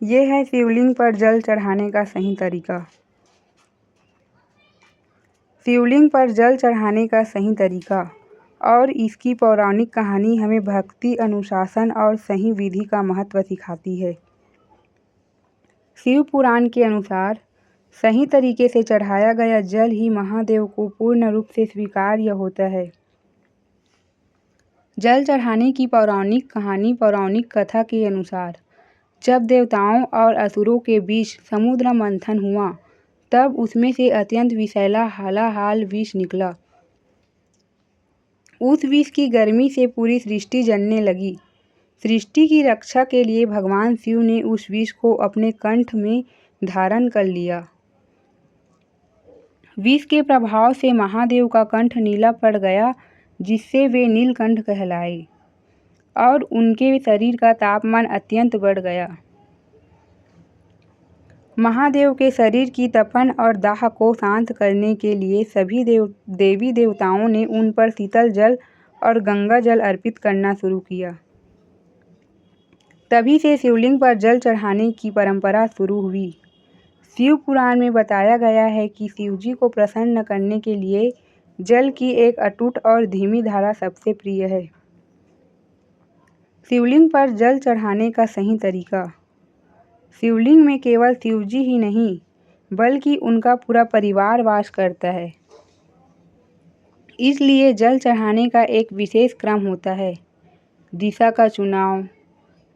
ये है शिवलिंग पर जल चढ़ाने का सही तरीका। शिवलिंग पर जल चढ़ाने का सही तरीका और इसकी पौराणिक कहानी हमें भक्ति, अनुशासन और सही विधि का महत्व सिखाती है। शिव पुराण के अनुसार सही तरीके से चढ़ाया गया जल ही महादेव को पूर्ण रूप से स्वीकार्य होता है। जल चढ़ाने की पौराणिक कथा के अनुसार जब देवताओं और असुरों के बीच समुद्र मंथन हुआ, तब उसमें से अत्यंत विषैला हलाहल विष निकला। उस विष की गर्मी से पूरी सृष्टि जलने लगी। सृष्टि की रक्षा के लिए भगवान शिव ने उस विष को अपने कंठ में धारण कर लिया। विष के प्रभाव से महादेव का कंठ नीला पड़ गया, जिससे वे नीलकंठ कहलाए और उनके शरीर का तापमान अत्यंत बढ़ गया। महादेव के शरीर की तपन और दाह को शांत करने के लिए सभी देवी देवताओं ने उन पर शीतल जल और गंगा जल अर्पित करना शुरू किया। तभी से शिवलिंग पर जल चढ़ाने की परंपरा शुरू हुई। शिव पुराण में बताया गया है कि शिवजी को प्रसन्न करने के लिए जल की एक अटूट और धीमी धारा सबसे प्रिय है। शिवलिंग पर जल चढ़ाने का सही तरीका। शिवलिंग में केवल शिवजी ही नहीं, बल्कि उनका पूरा परिवार वास करता है। इसलिए जल चढ़ाने का एक विशेष क्रम होता है। दिशा का चुनाव।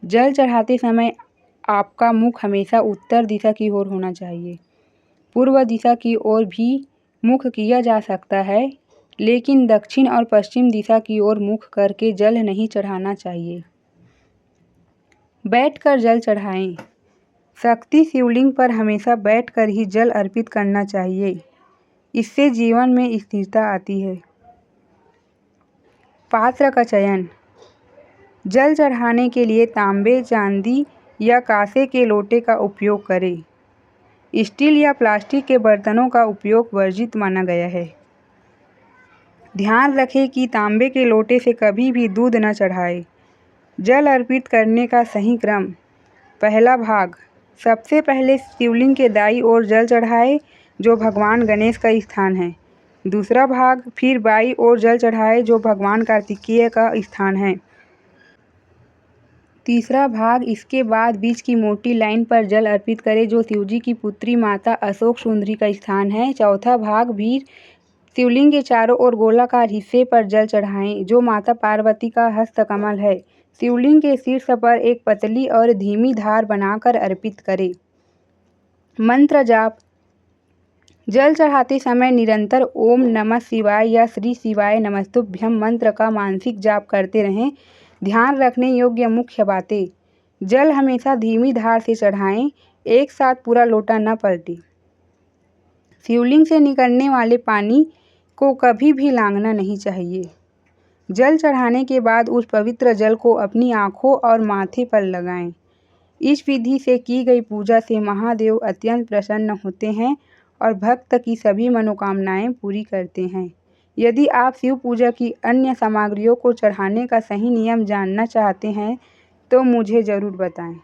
जल चढ़ाते समय आपका मुख हमेशा उत्तर दिशा की ओर होना चाहिए। पूर्व दिशा की ओर भी मुख किया जा सकता है, लेकिन दक्षिण और पश्चिम दिशा की ओर मुख करके जल नहीं चढ़ाना चाहिए। बैठकर जल चढ़ाएं। शक्ति शिवलिंग पर हमेशा बैठकर ही जल अर्पित करना चाहिए। इससे जीवन में स्थिरता आती है। पात्र का चयन। जल चढ़ाने के लिए तांबे, चांदी या कांसे के लोटे का उपयोग करें। स्टील या प्लास्टिक के बर्तनों का उपयोग वर्जित माना गया है। ध्यान रखें कि तांबे के लोटे से कभी भी दूध न चढ़ाएं। जल अर्पित करने का सही क्रम। पहला भाग। सबसे पहले शिवलिंग के दाईं ओर जल चढ़ाएं, जो भगवान गणेश का स्थान है। दूसरा भाग फिर बाईं ओर जल चढ़ाएं, जो भगवान कार्तिकेय का स्थान है। तीसरा भाग इसके बाद बीच की मोटी लाइन पर जल अर्पित करें, जो शिवजी की पुत्री माता अशोक सुंदरी का स्थान है। चौथा भाग भी शिवलिंग के चारों ओर गोलाकार हिस्से पर जल चढ़ाएं, जो माता पार्वती का हस्तकमल है। शिवलिंग के शीर्ष पर एक पतली और धीमी धार बनाकर अर्पित करें। मंत्र जाप। जल चढ़ाते समय निरंतर ओम नमः शिवाय या श्री शिवाय नमस्तुभ्यं मंत्र का मानसिक जाप करते रहें। ध्यान रखने योग्य मुख्य बातें। जल हमेशा धीमी धार से चढ़ाएं, एक साथ पूरा लोटा न पलटे। शिवलिंग से निकलने वाले पानी को कभी भी लांघना नहीं चाहिए। जल चढ़ाने के बाद उस पवित्र जल को अपनी आँखों और माथे पर लगाएं। इस विधि से की गई पूजा से महादेव अत्यंत प्रसन्न होते हैं और भक्त की सभी मनोकामनाएं पूरी करते हैं। यदि आप शिव पूजा की अन्य सामग्रियों को चढ़ाने का सही नियम जानना चाहते हैं, तो मुझे ज़रूर बताएं।